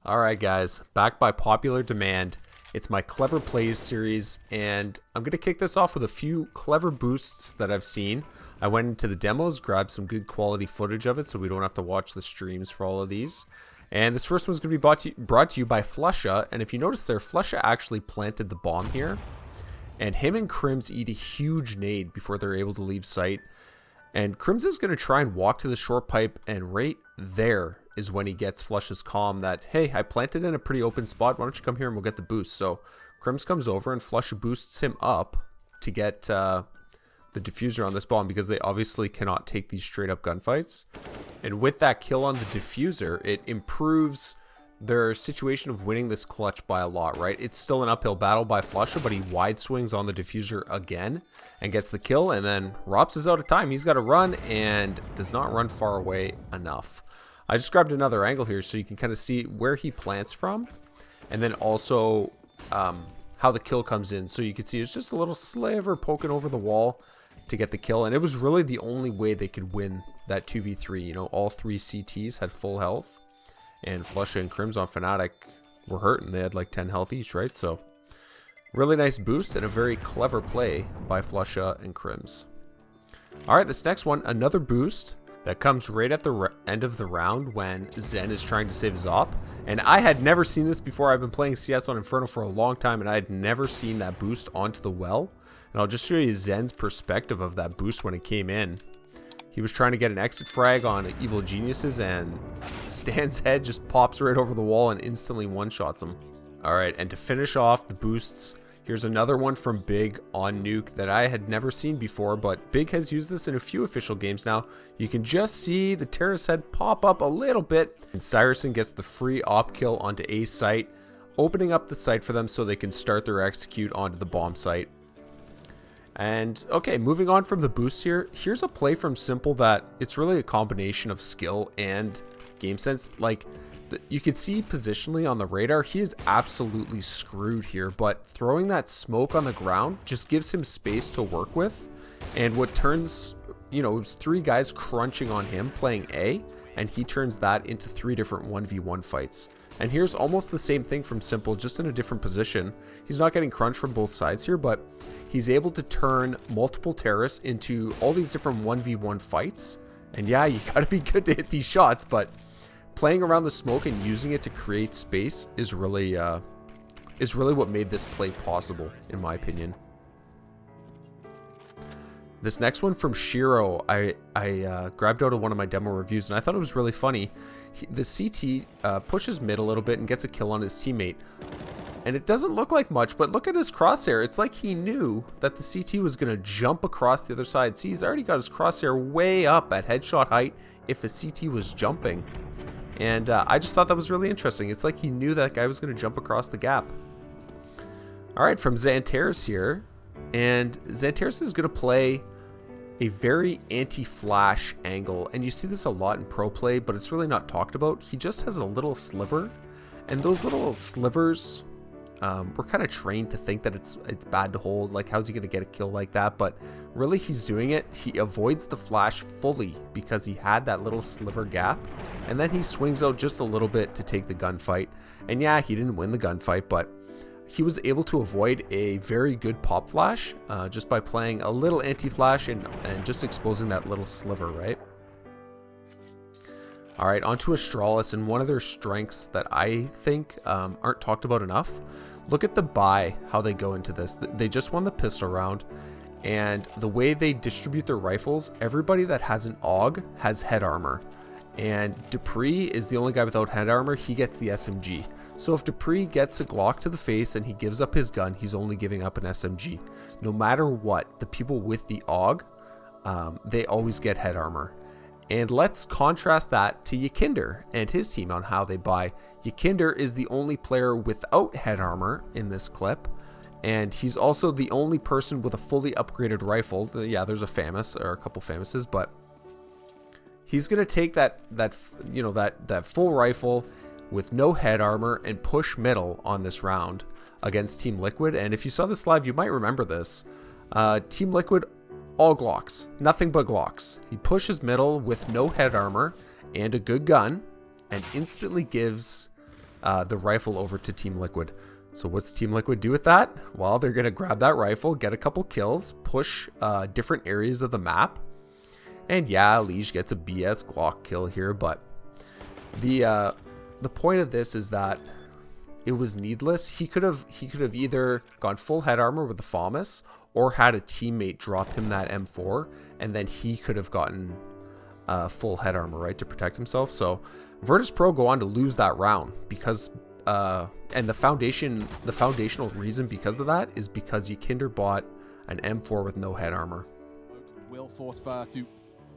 Alright guys, back by popular demand. It's my Clever Plays series, and I'm going to kick this off with a few clever boosts that I've seen. I went into the demos, grabbed some good quality footage of it so we don't have to watch the streams for all of these. And this first one's going to be brought to you by Flusha, and if you notice there, Flusha actually planted the bomb here. And him and Crims eat a huge nade before they're able to leave sight. And Crims is going to try and walk to the short pipe, and right there is when he gets Flusha's comm that, hey, I planted in a pretty open spot, why don't you come here and we'll get the boost. So Crims comes over and Flusha boosts him up to get the diffuser on this bomb, because they obviously cannot take these straight up gunfights. And with that kill on the diffuser, it improves their situation of winning this clutch by a lot, right? It's still an uphill battle by Flusha, but he wide swings on the diffuser again and gets the kill. And then Rops is out of time. He's got to run and does not run far away enough. I just grabbed another angle here so you can kind of see where he plants from, and then also how the kill comes in. So you can see it's just a little sliver poking over the wall to get the kill, and it was really the only way they could win that 2v3. You know, all three CTs had full health, and Flusha and Crims on Fnatic were hurt, and they had like 10 health each, right? So really nice boost and a very clever play by Flusha and Crims. All right, this next one, another boost that comes right at the end of the round when Zen is trying to save his op. And I had never seen this before. I've been playing CS on Inferno for a long time, and I had never seen that boost onto the well. And I'll just show you Zen's perspective of that boost when it came in. He was trying to get an exit frag on Evil Geniuses, and Stan's head just pops right over the wall and instantly one-shots him. Alright, and to finish off the boosts, here's another one from Big on Nuke that I had never seen before, but Big has used this in a few official games now. You can just see the terrace head pop up a little bit, and Cyrison gets the free op kill onto A site, opening up the site for them so they can start their execute onto the bomb site. And okay, moving on from the boosts here, here's a play from Simple that it's really a combination of skill and game sense. Like, you can see positionally on the radar, he is absolutely screwed here, but throwing that smoke on the ground just gives him space to work with. And what turns, you know, it was 3 guys crunching on him playing A, and he turns that into 3 different 1v1 fights. And here's almost the same thing from Simple, just in a different position. He's not getting crunched from both sides here, but he's able to turn multiple terrorists into all these different 1v1 fights. And yeah, you gotta be good to hit these shots, but playing around the smoke and using it to create space is really what made this play possible, in my opinion. This next one from Shiro, I grabbed out of one of my demo reviews, and I thought it was really funny. The CT pushes mid a little bit and gets a kill on his teammate. And it doesn't look like much, but look at his crosshair. It's like he knew that the CT was going to jump across the other side. See, he's already got his crosshair way up at headshot height if a CT was jumping. And I just thought that was really interesting. It's like he knew that guy was going to jump across the gap. Alright, from Xantares here. And Xantares is going to play a very anti-flash angle. And you see this a lot in pro play, but it's really not talked about. He just has a little sliver. And those little slivers, we're kind of trained to think that it's bad to hold. Like, how's he going to get a kill like that? But really, he's doing it. He avoids the flash fully because he had that little sliver gap. And then he swings out just a little bit to take the gunfight. And yeah, he didn't win the gunfight, but he was able to avoid a very good pop flash just by playing a little anti-flash and just exposing that little sliver, right? All right, onto Astralis, and one of their strengths that I think aren't talked about enough. Look at the buy, how they go into this. They just won the pistol round, and the way they distribute their rifles, everybody that has an AUG has head armor. And Dupree is the only guy without head armor. He gets the SMG. So if Dupree gets a Glock to the face and he gives up his gun, he's only giving up an SMG. No matter what, the people with the AUG, they always get head armor. And let's contrast that to Yakinder and his team on how they buy. Yakinder is the only player without head armor in this clip, and he's also the only person with a fully upgraded rifle. Yeah, there's a FAMAS or a couple FAMASes, but he's gonna take that full rifle with no head armor and push middle on this round against Team Liquid. And if you saw this live, you might remember this. Team Liquid, all Glocks, nothing but Glocks. He pushes middle with no head armor and a good gun, and instantly gives the rifle over to Team Liquid. So what's Team Liquid do with that? Well, they're going to grab that rifle, get a couple kills, push different areas of the map. And yeah, Liege gets a BS Glock kill here, but the point of this is that it was needless. He could have either gone full head armor with the FAMAS or had a teammate drop him that M4, and then he could have gotten full head armor, right, to protect himself. So Virtus Pro go on to lose that round because and the foundational reason because of that is because Ykinder bought an M4 with no head armor. Will force Fur to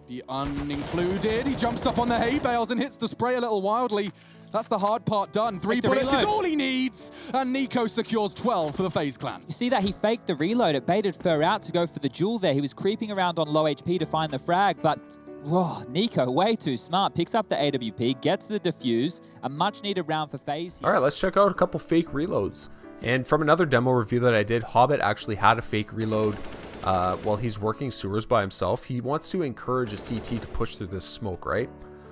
be unincluded. He jumps up on the hay bales and hits the spray a little wildly. That's the hard part done. 3 bullets is all he needs, and Nico secures 12 for the FaZe clan. You see that he faked the reload. It baited Fur out to go for the duel there. He was creeping around on low HP to find the frag, but Nico, way too smart, picks up the AWP, gets the defuse, a much needed round for FaZe. All right, let's check out a couple fake reloads. And from another demo review that I did, Hobbit actually had a fake reload while he's working sewers by himself. He wants to encourage a CT to push through this smoke, right?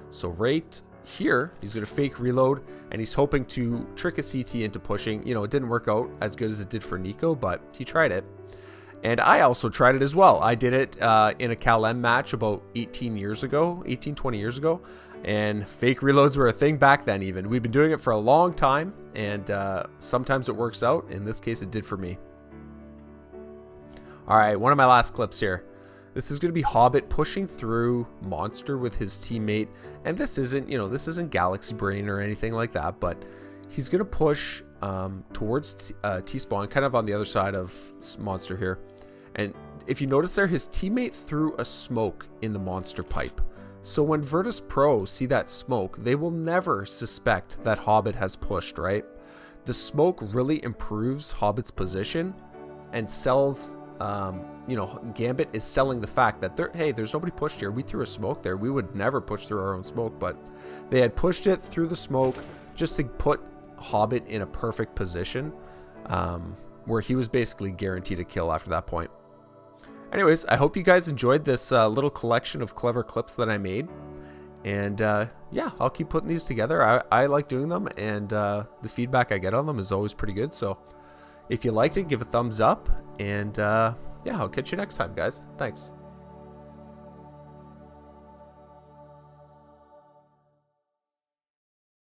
So right here, he's going to fake reload, and he's hoping to trick a CT into pushing. You know, it didn't work out as good as it did for Nico, but he tried it. And I also tried it as well. I did it in a Cal-M match about 20 years ago. And fake reloads were a thing back then even. We've been doing it for a long time, and sometimes it works out. In this case, it did for me. All right, one of my last clips here. This is going to be Hobbit pushing through Monster with his teammate. And this isn't, this isn't Galaxy Brain or anything like that, but he's going to push towards T-spawn, kind of on the other side of Monster here. And if you notice there, his teammate threw a smoke in the Monster pipe. So when Virtus Pro see that smoke, they will never suspect that Hobbit has pushed, right? The smoke really improves Hobbit's position and sells, Gambit is selling the fact that, hey, there's nobody pushed here. We threw a smoke there. We would never push through our own smoke, but they had pushed it through the smoke just to put Hobbit in a perfect position where he was basically guaranteed a kill after that point. Anyways, I hope you guys enjoyed this little collection of clever clips that I made. And yeah, I'll keep putting these together. I like doing them, and the feedback I get on them is always pretty good. So if you liked it, give a thumbs up. And yeah, I'll catch you next time, guys. Thanks.